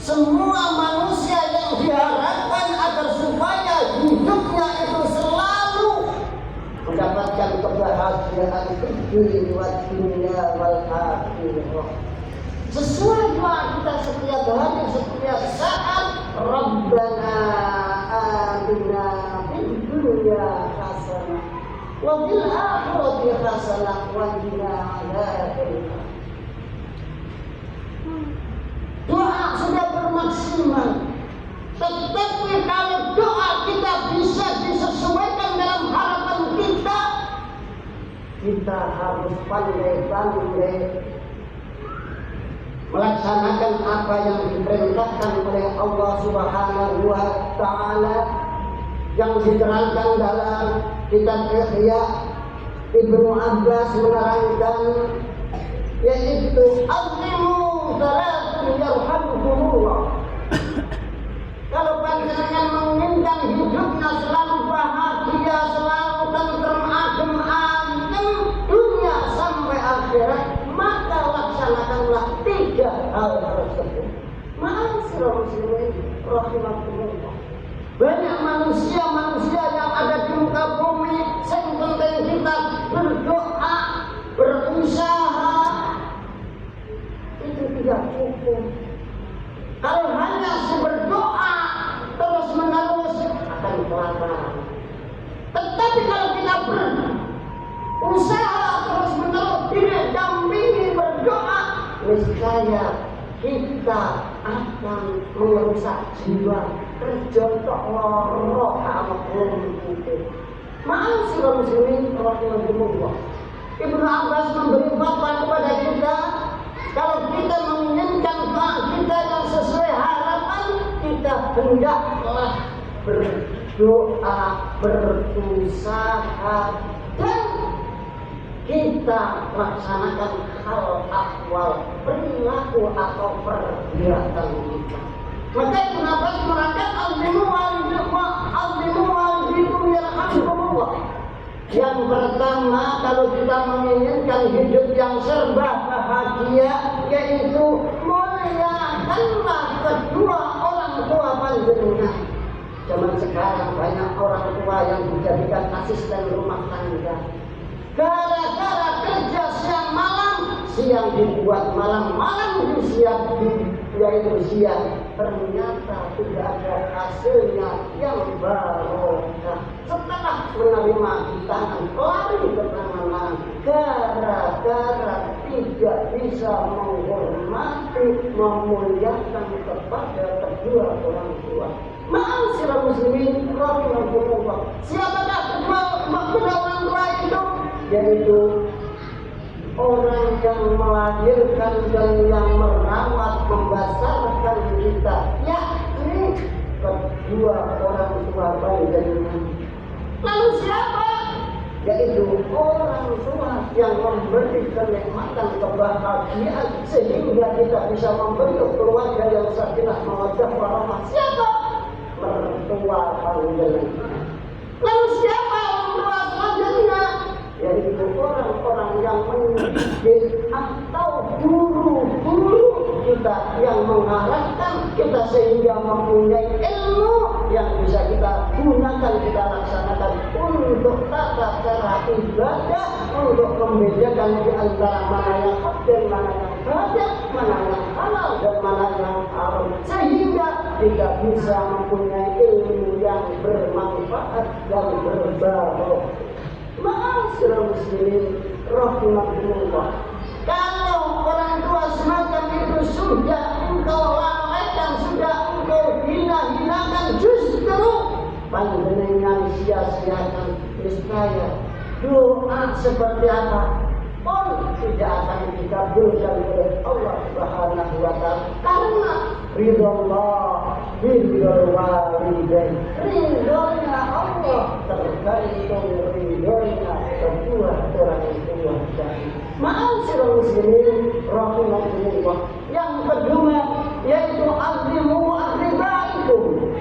Semua manusia yang diharapkan agar supaya hidupnya itu selalu mendapatkan kebahagiaan di dunia wal akhirah. Sesuai doa kita setiap hari, setiap saat, Rabbana atina fid dunya hasanah wa fil akhirati hasanah wa qina adzabannar. Doa sudah bermaksimal, tetapi kalau doa kita bisa disesuaikan dalam harapan kita harus pandai-pandai melaksanakan apa yang diperintahkan oleh Allah Subhanahu wa Ta'ala yang diterangkan dalam kitab Ihya. Ibnu Abbas menerangkan, yaitu azimu salatun yarhamukumullah. Kalau panjenengan menginginkan hidupnya selalu bahagia, selalu tentrem, adem ayem dunia sampai akhirat, maka laksanakanlah 3 hal tersebut. Ma'asyiral muslimin rahimakumullah. Banyak manusia yang ada di muka bumi, yang penting kita berdoa, berusaha, itu tidak cukup. Kalau hanya berdoa terus menerus akan kelaparan. Tetapi kalau kita berusaha terus menerus, didampingi berdoa, niscaya kita akan merusak jiwa, terjontok loro alam itu. Ma'asyiral muslimin rahimakumullah. Ibnu Abbas memberi fatwa kepada kita, kalau kita menginginkan doa kita yang sesuai harapan, kita hendaklah berdoa, berusaha, dan kita laksanakan hal ahwal, perilaku atau perbuatan kita. Maka Ibnu Abbas menerangkan azimu walidikum yarhamkumullah. Yang pertama, kalau kita menginginkan hidup yang serba bahagia, yaitu muliakanlah kedua orang tua panjenengan. Zaman sekarang banyak orang tua yang dijadikan asisten rumah tangga. Gara-gara kerja siang malam, siang dibuat malam, malam yaitu siang, ternyata tidak ada hasilnya yang barokah. Setelah menerima hitangan, lari ke tangan, gara-gara tidak bisa menghormati, memuliakan kepada kedua orang tua. Ma'asyiral muslimin rahimakumullah. Siapakah kedua orang tua itu? Yaitu orang yang melahirkan dan yang merawat, membesarkan kita, yakni kedua orang tua panjenengan. Lalu siapa? Yaitu orang tua yang memberi kenikmatan, kebahagiaan sehingga kita bisa membentuk keluarga yang sakinah mawaddah warahmah. Siapa? Mertua panjenengan. Lalu siapa orang tua panjenengan? Yaitu orang-orang yang mendidik atau guru-guru kita yang mengarahkan kita sehingga mempunyai ilmu yang bisa kita gunakan, kita laksanakan untuk tata cara ibadah, untuk membedakan di antara mana yang hak dan mana yang batil, mana yang halal dan mana yang haram, sehingga kita bisa mempunyai ilmu yang bermanfaat dan berbarokah. Ma'asyiral muslimin rahimakumullah. Kalau orang tua semacam itu sudah engkau lalaikan, sudah engkau hina-hinakan, justru panjenengan sia-siakan, niscaya doa seperti apa pun tidak akan dikabulkan oleh Allah Subhanahu wa Ta'ala, karena ridho Allah ridho walidain, ridhonya Allah tergantung ridhonya kedua orang tua kita. Ma'asyiral muslimin rahimakumullah. Yang kedua yaitu azimu arribaikum.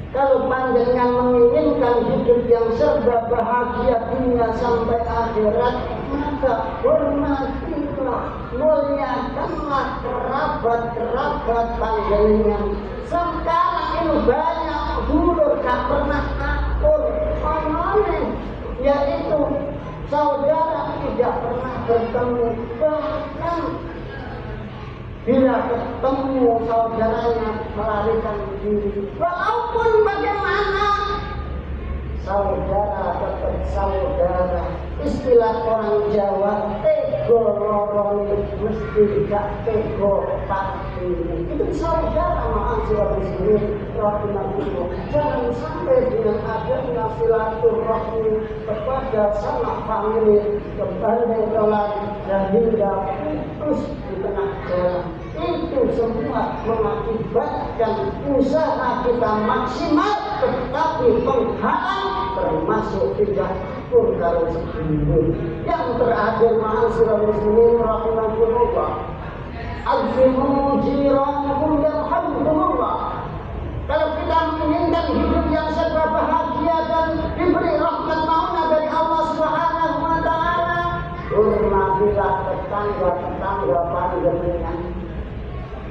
Kalau panjenengan menginginkan hidup yang serba bahagia dunia sampai akhirat, maka hormatilah, muliakanlah kerabat-kerabat panjenengan. Sekarang ini banyak dulur gak pernah akur kononin, yaitu saudara tidak pernah bertemu, bahkan bila ketemu saudaranya melarikan diri. Walaupun bagaimana, saudara tetap saudara. Istilah orang Jawa, tego lorong mesti gak tego pati. Itu saudara, ma'asyiral muslimin rahimakumullah. Jangan sampai dengan adanya silaturahmi kepada sanak famili kebandingkan dan hingga putus di tengah jalan. Itu semua mengakibatkan usaha kita maksimal, tetapi penghalang termasuk tidak pun kalau sebelum. Yang terakhir, ma'asyiral muslimin rahimakumullah, azimu jiranakum yarhamkumullah. Kalau kita menginginkan hidup yang serba bahagia dan diberi rahmat maunah dari Allah Subhanahu wa taala, hormatilah tetangga-tetangga panjenengan.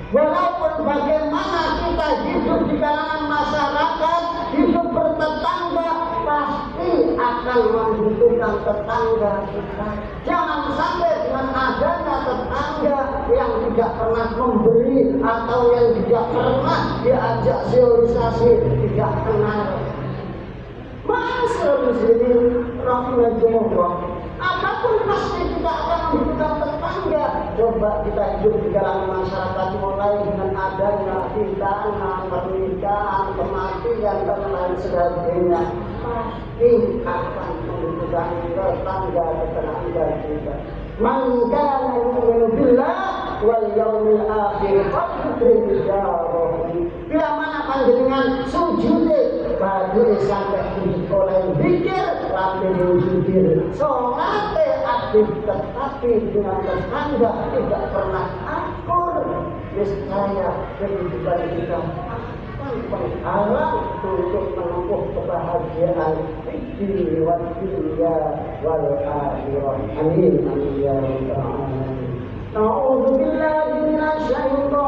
Walaupun bagaimana kita hidup di kalangan masyarakat, hidup bertetangga, pasti akan membutuhkan tetangga kita. Jangan sampai dengan adanya tetangga yang tidak pernah memberi atau yang tidak pernah diajak sosialisasi, tidak kenal. Ma'asyiral muslimin rahimakumullah, apapun pasti kita akan membutuhkan tetangga. Coba kita hidup di kalangan masyarakat, mulai dengan adanya bencana, pernikahan, kematian dan lain sebagainya, pasti akan membutuhkan tetangga kita. Man kana yu'minu billah wal yaumil akhir fadril jarahu. Bila mana panjenengan sujud bagi sampai oleh zikir sampai sujud salate aktif, tetapi dengan tetangga tidak pernah akur, niscaya kehidupan kita penghalang untuk menempuh kebahagiaan di dunia wal akhirah. Amin amin ya rabbal alamin. A'udzu billahi minasy syaithanir